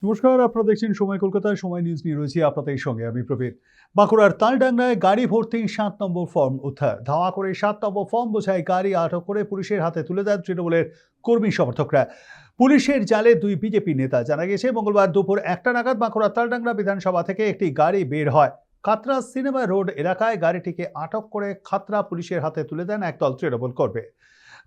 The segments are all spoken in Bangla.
নমস্কার, আপনারা দেখছেন সময় কলকাতায়। সময় নিউজ নিয়ে রয়েছি আপনাদের সঙ্গে আমি প্রবীর। বাঁকুড়ার তালডাংরায় গাড়ি ভর্তি 7 নম্বর ফর্ম উদ্ধার। ধাওয়া করে 7 নম্বর ফর্ম বোঝাই গাড়ি আটক করে পুলিশের হাতে তুলে দেন তৃণমূলের কর্মী সমর্থকরা। পুলিশের জালে 2 বিজেপি নেতা। জানা গেছে মঙ্গলবার দুপুর 1টা নাগাদ বাঁকুড়ার তালডাংরা বিধানসভা থেকে একটি গাড়ি বের হয়। খাতড়া সিনেমা রোড এলাকায় গাড়িটিকে আটক করে খাতড়া পুলিশের হাতে তুলে দেন একদল তৃণমূল কর্মী।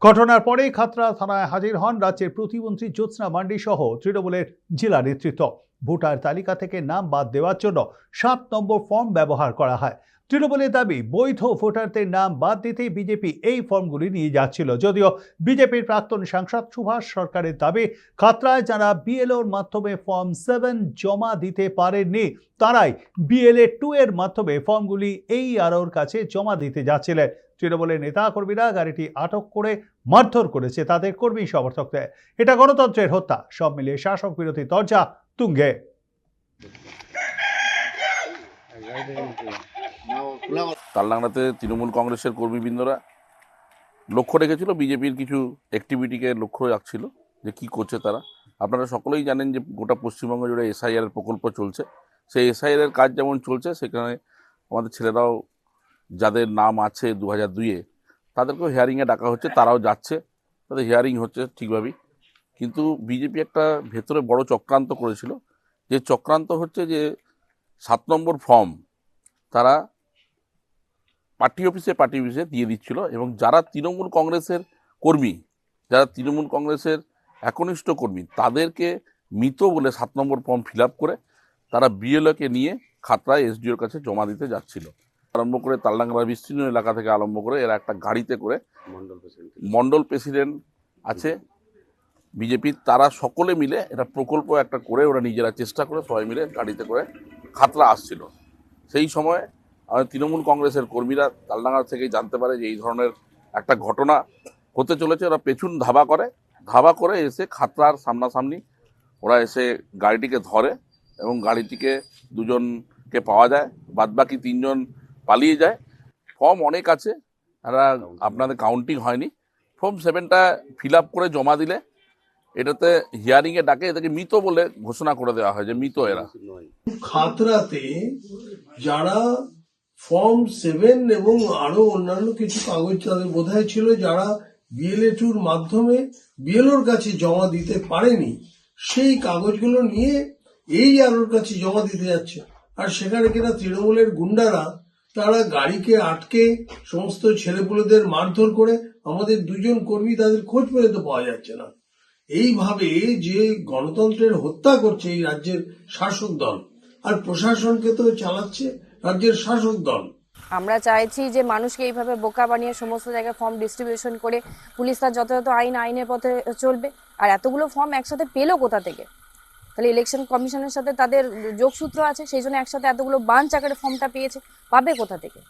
ঘটনার পরেই খাতড়া থানায় হাজির হন রাজ্যের প্রতিমন্ত্রী জ্যোৎস্না মান্ডি সহ তৃণমূলের জেলা নেতৃত্ব। ভোটার তালিকা থেকে নাম বাদ দেওয়ার জন্য 7 নম্বর ফর্ম ব্যবহার করা হয়। তৃণমূলের দাবি, বৈধ ভোটারদের নাম বাদ দিতেই বিজেপি এই ফর্মগুলি নিয়ে যাচ্ছিল। যদিও বিজেপির প্রাক্তন সাংসদ সুভাষ সরকারের দাবি, খাতড়ায় যারা বিএলওর মাধ্যমে ফর্ম 7 জমা দিতে পারেননি তারাই বিএলএ 2 এর মাধ্যমে ফর্মগুলি এই আরওর কাছে জমা দিতে যাচ্ছিলেন। তৃণমূলের নেতা কর্মীরা গাড়িটি আটক করে মারধর করেছে তাদের কর্মী সমর্থকদের। এটা গণতন্ত্রের হত্যা। সব মিলিয়ে শাসক বিরোধী দরজা তুঙ্গে। তালডাংরাতে তৃণমূল কংগ্রেসের কর্মীবৃন্দরা লক্ষ্য রেখেছিল বিজেপির কিছু অ্যাক্টিভিটিকে লক্ষ্য রাখছিল যে কি করছে তারা। আপনারা সকলেই জানেন যে গোটা পশ্চিমবঙ্গ জুড়ে এসআইআর এর প্রকল্প চলছে। সেই এসআইআর এর কাজ যেমন চলছে, সেখানে আমাদের ছেলেরাও যাদের নাম আছে 2002-এ তাদেরকেও হিয়ারিংয়ে ডাকা হচ্ছে, তারাও যাচ্ছে, তাদের হিয়ারিং হচ্ছে ঠিকভাবেই। কিন্তু বিজেপি একটা ভেতরে বড় চক্রান্ত করেছিল। যে চক্রান্ত হচ্ছে যে 7 নম্বর ফর্ম তারা পার্টি অফিসে দিয়ে দিচ্ছিল, এবং যারা তৃণমূল কংগ্রেসের কর্মী, যারা তৃণমূল কংগ্রেসের একনিষ্ঠ কর্মী, তাদেরকে মৃত বলে 7 নম্বর ফর্ম ফিল আপ করে তারা বিএলওকে নিয়ে খাতড়ায় এসডিওর কাছে জমা দিতে যাচ্ছিল। আরম্ভ করে তালডাংরা বিস্তীর্ণ এলাকা থেকে আরম্ভ করে এরা একটা গাড়িতে করে, মন্ডল প্রেসিডেন্ট আছে বিজেপির, তারা সকলে মিলে এটা প্রকল্প একটা করে ওরা নিজেরা চেষ্টা করে সবাই মিলে গাড়িতে করে খাতড়া আসছিল। সেই সময় আমাদের তৃণমূল কংগ্রেসের কর্মীরা তালডাঙ্গা থেকেই জানতে পারে যে এই ধরনের একটা ঘটনা হতে চলেছে। ওরা পেছন ধাবা করে এসে খাতড়ার সামনাসামনি ওরা এসে গাড়িটিকে ধরে, এবং গাড়িটিকে 2 জনকে পাওয়া যায়, বাদবাকি 3 জন পালিয়ে যায়। ফর্ম অনেক আছে, আপনাদের কাউন্টিং হয়নি। ফর্ম 7টা ফিল আপ করে জমা দিলে এটাতে হিয়ারিংয়ে ডাকে এটাকে মৃত বলে ঘোষণা করে দেওয়া হয় যে মৃত এরা। খাতড়াতে যারা ফর্ম 7 এবং আরো অন্যান্য কিছু কাগজ তাদের বোধহয় ছিল, যারা বিএলএ 2-র মাধ্যমে বিএলওর কাছে জমা দিতে পারেনি, সেই কাগজগুলো নিয়ে এই আরোর কাছে জমা দিতে যাচ্ছে। আর সেখানে কিনা তৃণমূলের গুন্ডারা তারা গাড়িকে আটকে সমস্ত ছেলেপুলেদের মারধর করে, আমাদের 2 জন কর্মী তাদের খোঁজ পর্যন্ত পাওয়া যাচ্ছে না। এইভাবে যে গণতন্ত্রের হত্যা করছে এই রাজ্যের শাসক দল, আর প্রশাসনকে তো চালাচ্ছে রাজ্যের শাসক দল। আমরা চাইছি যে মানুষকে এইভাবে বোকা বানিয়ে সমস্ত জায়গায় ফর্ম ডিস্ট্রিবিউশন করে পুলিশ তার যথাযথ আইনের পথে চলবে। আর এতগুলো ফর্ম একসাথে পেলো কোথা থেকে? তাহলে ইলেকশন কমিশনের সাথে তাদের যোগসূত্র আছে, সেই জন্য একসাথে এতগুলো বাঞ্চ আকারে ফর্মটা পেয়েছে, পাবে কোথা থেকে?